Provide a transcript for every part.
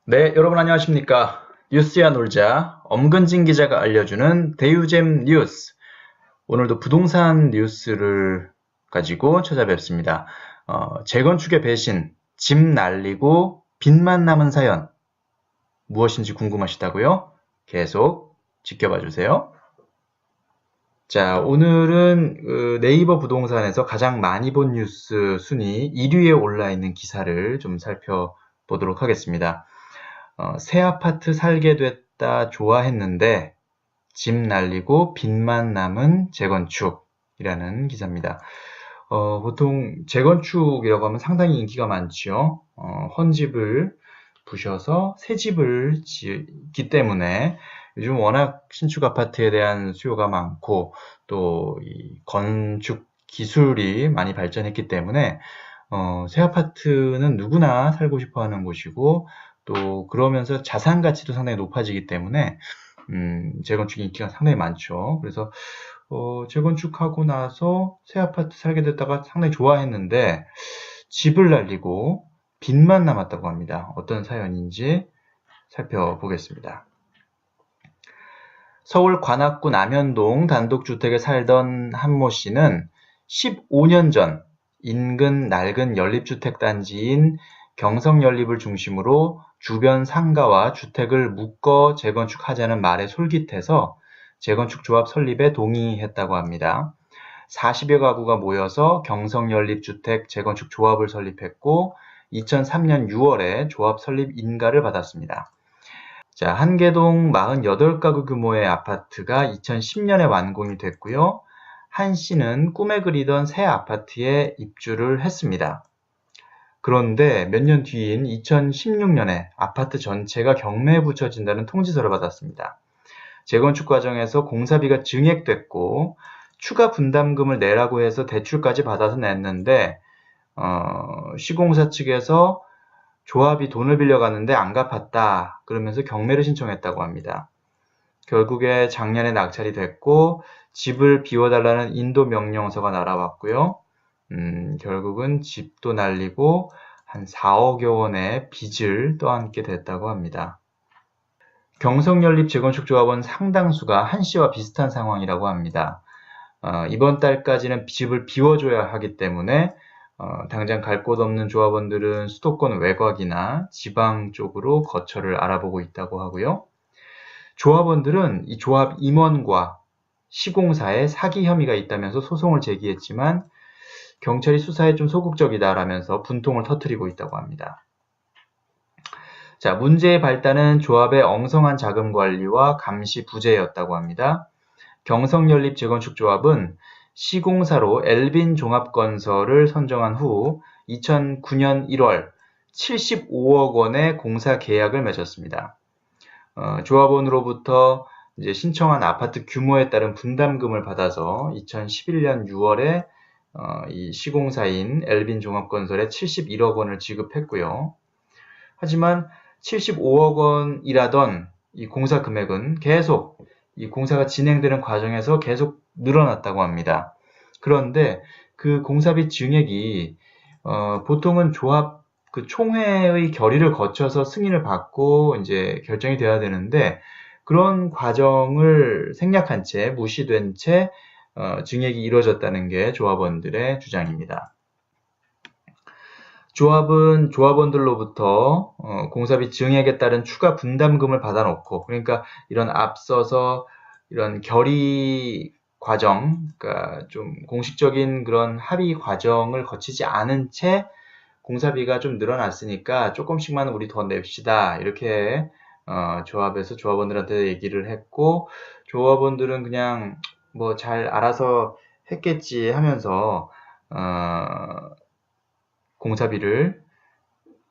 네, 여러분 안녕하십니까? 뉴스야 놀자 엄근진 기자가 알려주는 대유잼 뉴스. 오늘도 부동산 뉴스를 가지고 찾아뵙습니다. 재건축의 배신, 집 날리고 빚만 남은 사연 무엇인지 궁금하시다고요? 계속 지켜봐 주세요. 자, 오늘은 네이버 부동산에서 가장 많이 본 뉴스 순위 1위에 올라 있는 기사를 좀 살펴보도록 하겠습니다. 새 아파트 살게 됐다 좋아했는데 집 날리고 빚만 남은 재건축이라는 기사입니다. 보통 재건축이라고 하면 상당히 인기가 많죠. 헌집을 부셔서 새 집을 짓기 때문에 요즘 워낙 신축 아파트에 대한 수요가 많고 또 이 건축 기술이 많이 발전했기 때문에 새 아파트는 누구나 살고 싶어 하는 곳이고 또 그러면서 자산 가치도 상당히 높아지기 때문에 재건축 인기가 상당히 많죠. 그래서 재건축하고 나서 새 아파트 살게 됐다가 상당히 좋아했는데 집을 날리고 빚만 남았다고 합니다. 어떤 사연인지 살펴보겠습니다. 서울 관악구 남현동 단독주택에 살던 한모 씨는 15년 전 인근 낡은 연립주택 단지인 경성연립을 중심으로 주변 상가와 주택을 묶어 재건축하자는 말에 솔깃해서 재건축 조합 설립에 동의했다고 합니다. 40여 가구가 모여서 경성연립주택 재건축 조합을 설립했고 2003년 6월에 조합 설립 인가를 받았습니다. 자, 한계동 48가구 규모의 아파트가 2010년에 완공이 됐고요. 한 씨는 꿈에 그리던 새 아파트에 입주를 했습니다. 그런데 몇 년 뒤인 2016년에 아파트 전체가 경매에 붙여진다는 통지서를 받았습니다. 재건축 과정에서 공사비가 증액됐고 추가 분담금을 내라고 해서 대출까지 받아서 냈는데 시공사 측에서 조합이 돈을 빌려갔는데 안 갚았다 그러면서 경매를 신청했다고 합니다. 결국에 작년에 낙찰이 됐고 집을 비워달라는 인도 명령서가 날아왔고요. 결국은 집도 날리고 한 4억여 원의 빚을 떠안게 됐다고 합니다. 경성연립 재건축조합원 상당수가 한 씨와 비슷한 상황이라고 합니다. 이번 달까지는 집을 비워줘야 하기 때문에 당장 갈 곳 없는 조합원들은 수도권 외곽이나 지방 쪽으로 거처를 알아보고 있다고 하고요. 조합원들은 이 조합 임원과 시공사에 사기 혐의가 있다면서 소송을 제기했지만 경찰이 수사에 좀 소극적이다라면서 분통을 터뜨리고 있다고 합니다. 자, 문제의 발단은 조합의 엉성한 자금 관리와 감시 부재였다고 합니다. 경성연립 재건축조합은 시공사로 엘빈 종합건설을 선정한 후 2009년 1월 75억 원의 공사 계약을 맺었습니다. 조합원으로부터 이제 신청한 아파트 규모에 따른 분담금을 받아서 2011년 6월에 이 시공사인 엘빈 종합건설에 71억 원을 지급했고요. 하지만 75억 원이라던 이 공사 금액은 계속 이 공사가 진행되는 과정에서 계속 늘어났다고 합니다. 그런데 그 공사비 증액이 보통은 조합 그 총회의 결의를 거쳐서 승인을 받고 이제 결정이 돼야 되는데 그런 과정을 생략한 채 무시된 채 증액이 이루어졌다는 게 조합원들의 주장입니다. 조합은 조합원들로부터 공사비 증액에 따른 추가 분담금을 받아놓고 그러니까 이런 앞서서 이런 결의 과정, 그러니까 좀 공식적인 그런 합의 과정을 거치지 않은 채 공사비가 좀 늘어났으니까 조금씩만 우리 더 냅시다 이렇게 조합에서 조합원들한테 얘기를 했고 조합원들은 그냥 뭐 잘 알아서 했겠지 하면서 공사비를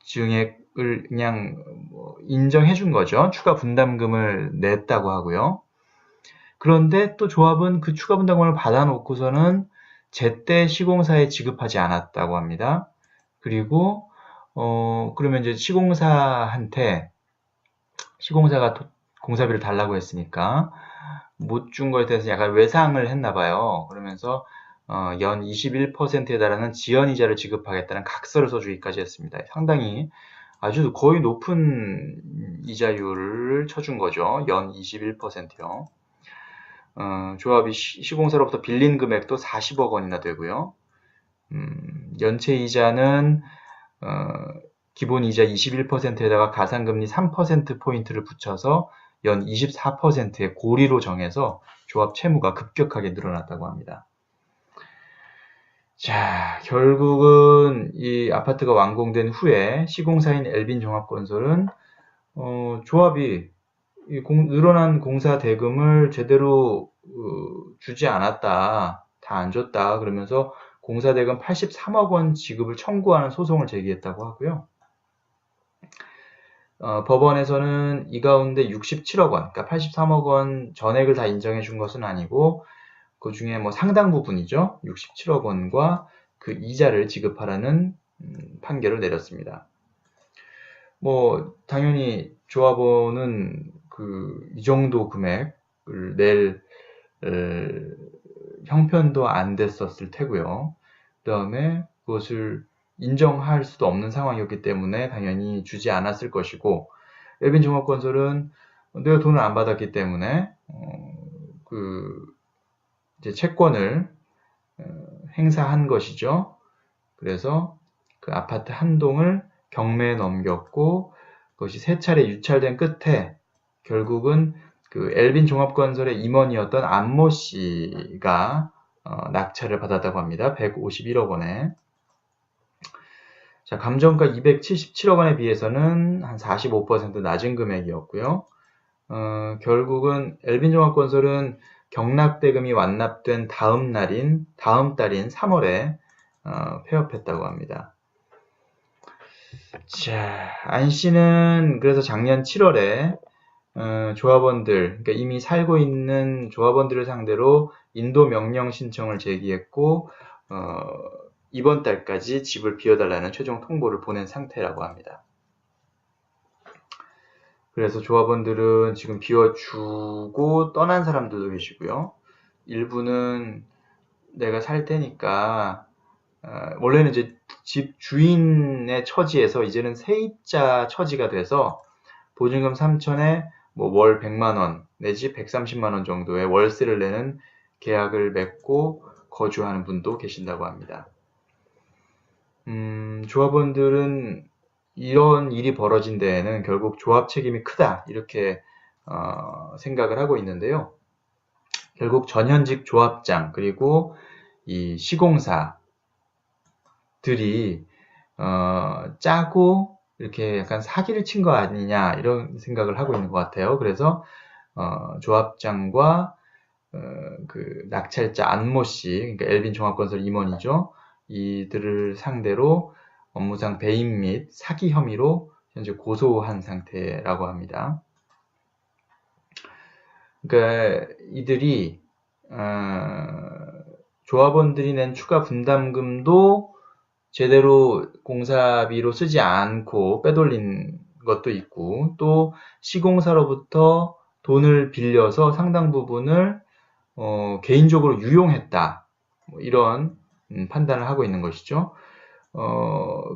증액을 그냥 인정해 준 거죠. 추가 분담금을 냈다고 하고요. 그런데 또 조합은 그 추가 분담금을 받아놓고서는 제때 시공사에 지급하지 않았다고 합니다. 그리고 그러면 이제 시공사한테 시공사가 공사비를 달라고 했으니까 못 준 거에 대해서 약간 외상을 했나 봐요. 그러면서 연 21%에 달하는 지연이자를 지급하겠다는 각서를 써주기까지 했습니다. 상당히 아주 거의 높은 이자율을 쳐준 거죠. 연 21%요. 조합이 시공사로부터 빌린 금액도 40억 원이나 되고요. 연체 이자는 기본 이자 21%에다가 가산금리 3%포인트를 붙여서 연 24%의 고리로 정해서 조합 채무가 급격하게 늘어났다고 합니다. 자, 결국은 이 아파트가 완공된 후에 시공사인 엘빈종합건설은 조합이 늘어난 공사 대금을 제대로 주지 않았다, 다 안 줬다 그러면서 공사 대금 83억 원 지급을 청구하는 소송을 제기했다고 하고요. 법원에서는 이 가운데 67억 원, 그러니까 83억 원 전액을 다 인정해 준 것은 아니고 그 중에 뭐 상당 부분이죠. 67억 원과 그 이자를 지급하라는 판결을 내렸습니다. 뭐 당연히 조합원은 이 정도 금액을 낼 형편도 안 됐었을 테고요. 그 다음에 그것을 인정할 수도 없는 상황이었기 때문에 당연히 주지 않았을 것이고, 엘빈종합건설은 내가 돈을 안 받았기 때문에 이제 채권을 행사한 것이죠. 그래서 그 아파트 한 동을 경매에 넘겼고, 그것이 3차례 유찰된 끝에 결국은 그 엘빈종합건설의 임원이었던 안모 씨가 낙찰을 받았다고 합니다. 151억 원에. 자, 감정가 277억 원에 비해서는 한 45% 낮은 금액이었고요. 결국은 엘빈종합건설은 경락대금이 완납된 다음 달인 3월에 폐업했다고 합니다. 자, 안 씨는 그래서 작년 7월에 조합원들, 그러니까 이미 살고 있는 조합원들을 상대로 인도 명령 신청을 제기했고, 이번 달까지 집을 비워달라는 최종 통보를 보낸 상태라고 합니다. 그래서 조합원들은 지금 비워주고 떠난 사람들도 계시고요. 일부는 내가 살 테니까, 원래는 이제 집 주인의 처지에서 이제는 세입자 처지가 돼서 보증금 3천에 뭐 월 100만원 내지 130만원 정도의 월세를 내는 계약을 맺고 거주하는 분도 계신다고 합니다. 조합원들은 이런 일이 벌어진 데에는 결국 조합 책임이 크다 이렇게 생각을 하고 있는데요. 결국 전현직 조합장 그리고 이 시공사들이 짜고 이렇게 약간 사기를 친 거 아니냐 이런 생각을 하고 있는 것 같아요. 그래서 조합장과 그 낙찰자 안모 씨, 그러니까 엘빈종합건설 임원이죠. 이들을 상대로 업무상 배임 및 사기 혐의로 현재 고소한 상태라고 합니다. 그러니까 이들이 조합원들이 낸 추가 분담금도 제대로 공사비로 쓰지 않고 빼돌린 것도 있고, 또 시공사로부터 돈을 빌려서 상당 부분을 개인적으로 유용했다, 뭐 이런 판단을 하고 있는 것이죠.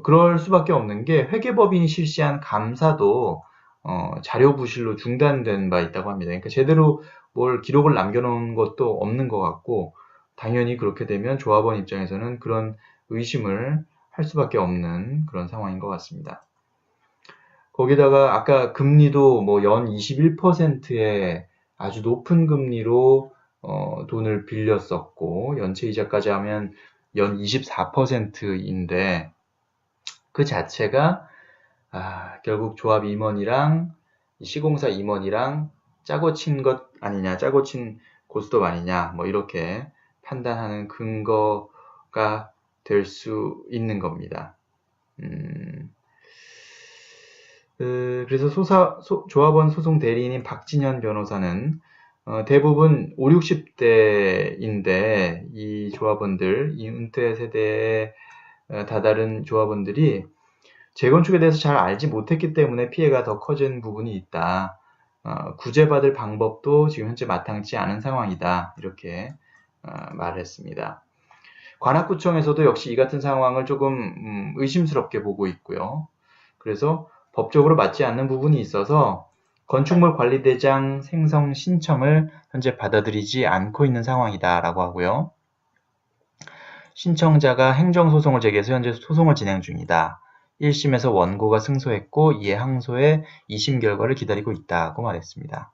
그럴 수밖에 없는 게 회계법인이 실시한 감사도 자료 부실로 중단된 바 있다고 합니다. 그러니까 제대로 뭘 기록을 남겨놓은 것도 없는 것 같고, 당연히 그렇게 되면 조합원 입장에서는 그런 의심을 할 수밖에 없는 그런 상황인 것 같습니다. 거기다가 아까 금리도 뭐 연 21%의 아주 높은 금리로 돈을 빌렸었고, 연체 이자까지 하면 연 24%인데 그 자체가 결국 조합 임원이랑 시공사 임원이랑 짜고 친 것 아니냐, 짜고 친 고스톱 아니냐, 뭐 이렇게 판단하는 근거가 될 수 있는 겁니다. 그래서 조합원 소송 대리인인 박진현 변호사는 대부분 5, 60대인데 이 조합원들, 이 은퇴 세대에 다다른 조합원들이 재건축에 대해서 잘 알지 못했기 때문에 피해가 더 커진 부분이 있다. 구제받을 방법도 지금 현재 마땅치 않은 상황이다. 이렇게 말을 했습니다. 관악구청에서도 역시 이 같은 상황을 조금 의심스럽게 보고 있고요. 그래서 법적으로 맞지 않는 부분이 있어서 건축물 관리대장 생성 신청을 현재 받아들이지 않고 있는 상황이다라고 하고요. 신청자가 행정소송을 제기해서 현재 소송을 진행 중이다. 1심에서 원고가 승소했고 이에 항소해 2심 결과를 기다리고 있다고 말했습니다.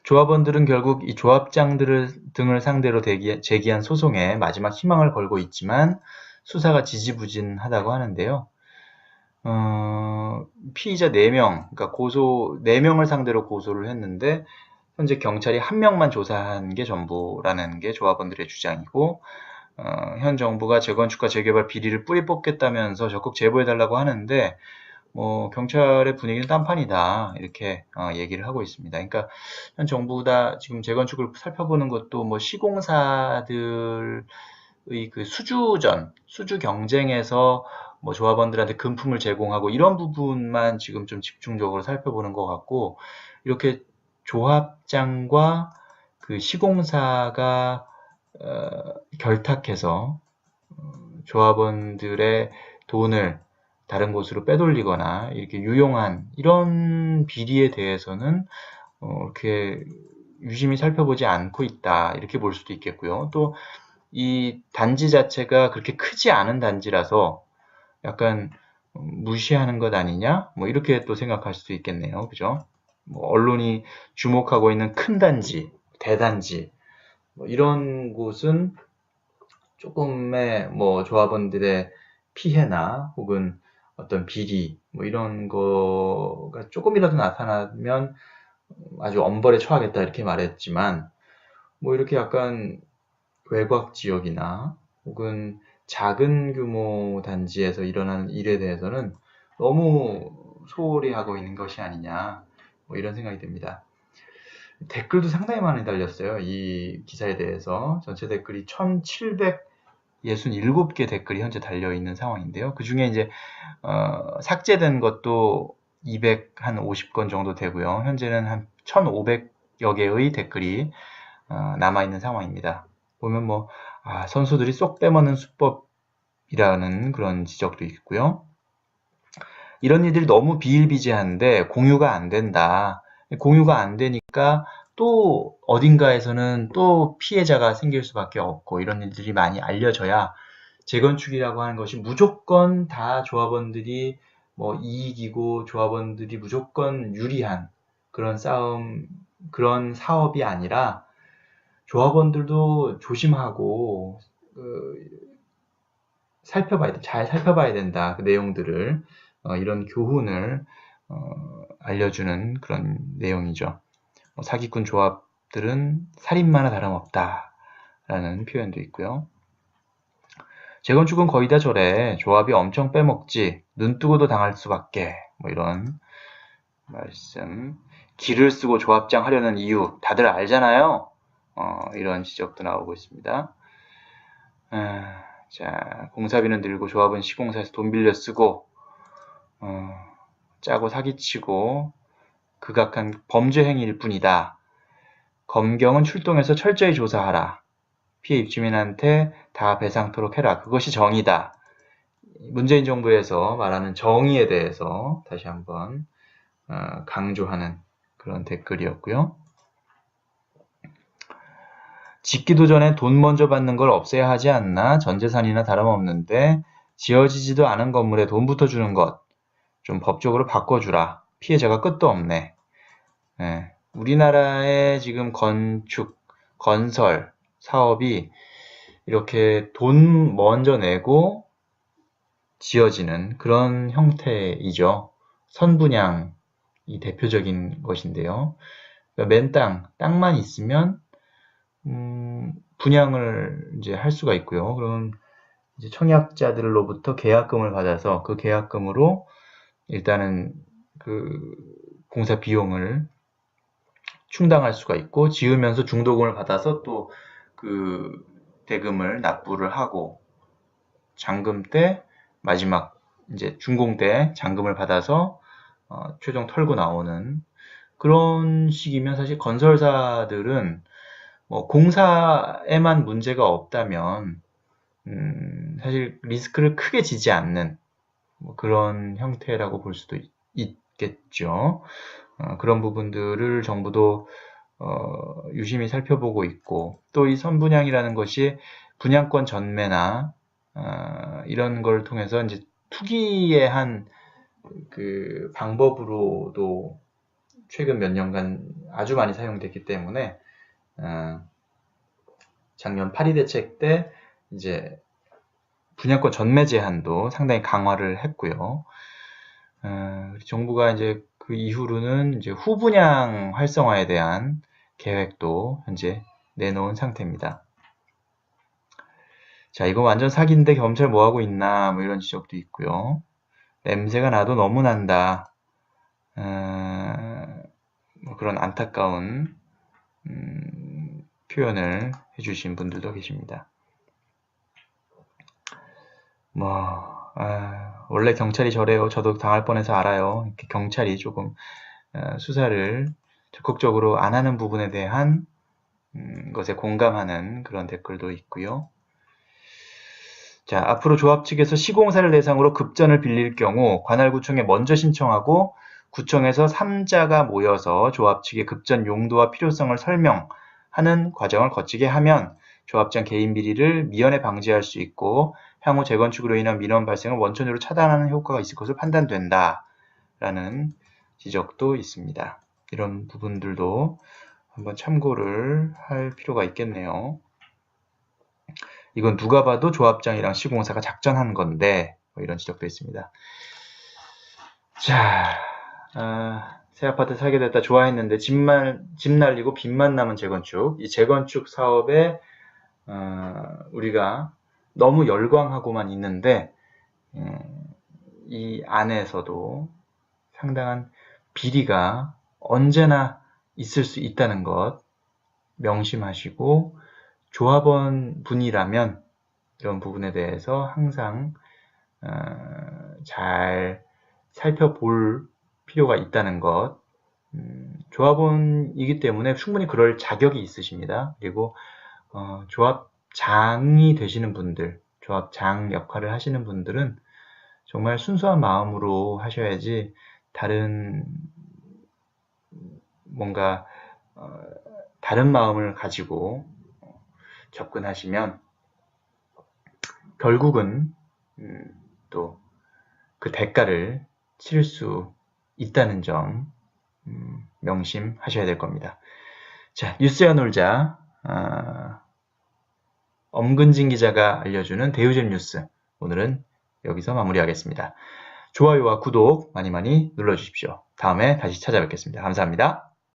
조합원들은 결국 이 조합장들 등을 상대로 제기한 소송에 마지막 희망을 걸고 있지만 수사가 지지부진하다고 하는데요. 피의자 4명, 그러니까 4명을 상대로 고소를 했는데 현재 경찰이 1명만 조사한 게 전부라는 게 조합원들의 주장이고 현 정부가 재건축과 재개발 비리를 뿌리 뽑겠다면서 적극 제보해달라고 하는데 경찰의 분위기는 딴판이다 이렇게 얘기를 하고 있습니다. 그러니까 현 정부가 지금 재건축을 살펴보는 것도 시공사들의 그 수주 경쟁에서 조합원들한테 금품을 제공하고 이런 부분만 지금 좀 집중적으로 살펴보는 것 같고 이렇게 조합장과 그 시공사가 결탁해서 조합원들의 돈을 다른 곳으로 빼돌리거나 이렇게 유용한 이런 비리에 대해서는 이렇게 유심히 살펴보지 않고 있다 이렇게 볼 수도 있겠고요. 또 이 단지 자체가 그렇게 크지 않은 단지라서 약간 무시하는 것 아니냐? 이렇게 또 생각할 수도 있겠네요. 그죠? 언론이 주목하고 있는 큰 단지, 대단지 이런 곳은 조금의 조합원들의 피해나 혹은 어떤 비리 이런 거가 조금이라도 나타나면 아주 엄벌에 처하겠다 이렇게 말했지만 이렇게 약간 외곽 지역이나 혹은 작은 규모 단지에서 일어나는 일에 대해서는 너무 소홀히 하고 있는 것이 아니냐 이런 생각이 듭니다. 댓글도 상당히 많이 달렸어요. 이 기사에 대해서 전체 댓글이 1767개 댓글이 현재 달려있는 상황인데요. 그 중에 이제 삭제된 것도 250건 정도 되고요. 현재는 한 1500여 개의 댓글이 남아있는 상황입니다. 보면 선수들이 쏙 빼먹는 수법이라는 그런 지적도 있고요. 이런 일들이 너무 비일비재한데 공유가 안 된다. 공유가 안 되니까 또 어딘가에서는 또 피해자가 생길 수밖에 없고 이런 일들이 많이 알려져야 재건축이라고 하는 것이 무조건 다 조합원들이 이익이고 조합원들이 무조건 유리한 그런 싸움, 그런 사업이 아니라 조합원들도 조심하고 잘 살펴봐야 된다. 그 내용들을 이런 교훈을 알려주는 그런 내용이죠. 사기꾼 조합들은 살인마나 다름없다라는 표현도 있고요. 재건축은 거의 다 저래. 조합이 엄청 빼먹지. 눈 뜨고도 당할 수밖에. 이런 말씀. 기를 쓰고 조합장 하려는 이유 다들 알잖아요. 이런 지적도 나오고 있습니다. 자, 공사비는 늘고 조합은 시공사에서 돈 빌려 쓰고 짜고 사기치고 극악한 범죄 행위일 뿐이다. 검경은 출동해서 철저히 조사하라. 피해 입주민한테 다 배상토록 해라. 그것이 정의다. 문재인 정부에서 말하는 정의에 대해서 다시 한번 강조하는 그런 댓글이었고요. 짓기도 전에 돈 먼저 받는 걸 없애야 하지 않나? 전재산이나 다름없는데 지어지지도 않은 건물에 돈부터 주는 것 좀 법적으로 바꿔주라. 피해자가 끝도 없네. 우리나라의 지금 건설 사업이 이렇게 돈 먼저 내고 지어지는 그런 형태이죠. 선분양이 대표적인 것인데요. 그러니까 땅만 있으면 분양을 이제 할 수가 있고요. 그럼 이제 청약자들로부터 계약금을 받아서 그 계약금으로 일단은 그 공사 비용을 충당할 수가 있고 지으면서 중도금을 받아서 또 그 대금을 납부를 하고 잔금 때 마지막 이제 준공 때 잔금을 받아서 최종 털고 나오는 그런 식이면 사실 건설사들은 공사에만 문제가 없다면 사실 리스크를 크게 지지 않는 뭐 그런 형태라고 볼 수도 있겠죠. 그런 부분들을 정부도 유심히 살펴보고 있고, 또 이 선분양이라는 것이 분양권 전매나 이런 걸 통해서 이제 투기의 한 그 방법으로도 최근 몇 년간 아주 많이 사용됐기 때문에 작년 파리 대책 때 이제 분양권 전매 제한도 상당히 강화를 했고요. 정부가 이제 그 이후로는 이제 후분양 활성화에 대한 계획도 현재 내놓은 상태입니다. 자, 이거 완전 사기인데 검찰 뭐 하고 있나, 뭐 이런 지적도 있고요. 냄새가 나도 너무 난다. 뭐 그런 안타까운 표현을 해주신 분들도 계십니다. 원래 경찰이 저래요. 저도 당할 뻔해서 알아요. 이렇게 경찰이 조금 수사를 적극적으로 안 하는 부분에 대한 것에 공감하는 그런 댓글도 있고요. 자, 앞으로 조합 측에서 시공사를 대상으로 급전을 빌릴 경우 관할구청에 먼저 신청하고 구청에서 3자가 모여서 조합 측의 급전 용도와 필요성을 설명하는 과정을 거치게 하면 조합장 개인 비리를 미연에 방지할 수 있고 향후 재건축으로 인한 민원 발생을 원천적으로 차단하는 효과가 있을 것으로 판단된다 라는 지적도 있습니다. 이런 부분들도 한번 참고를 할 필요가 있겠네요. 이건 누가 봐도 조합장이랑 시공사가 작전한 건데 뭐 이런 지적도 있습니다. 자, 새 아파트 살게 됐다 좋아했는데 집 날리고 빚만 남은 재건축. 이 재건축 사업에 우리가 너무 열광하고만 있는데 이 안에서도 상당한 비리가 언제나 있을 수 있다는 것 명심하시고 조합원 분이라면 이런 부분에 대해서 항상 잘 살펴볼 필요가 있다는 것. 조합원이기 때문에 충분히 그럴 자격이 있으십니다. 그리고 조합장이 되시는 분들, 조합장 역할을 하시는 분들은 정말 순수한 마음으로 하셔야지 다른 뭔가 다른 마음을 가지고 접근하시면 결국은 또 그 대가를 치를 수 있다는 점 명심하셔야 될 겁니다. 자, 뉴스야 놀자. 엄근진 기자가 알려주는 대우잼 뉴스. 오늘은 여기서 마무리하겠습니다. 좋아요와 구독 많이 많이 눌러주십시오. 다음에 다시 찾아뵙겠습니다. 감사합니다.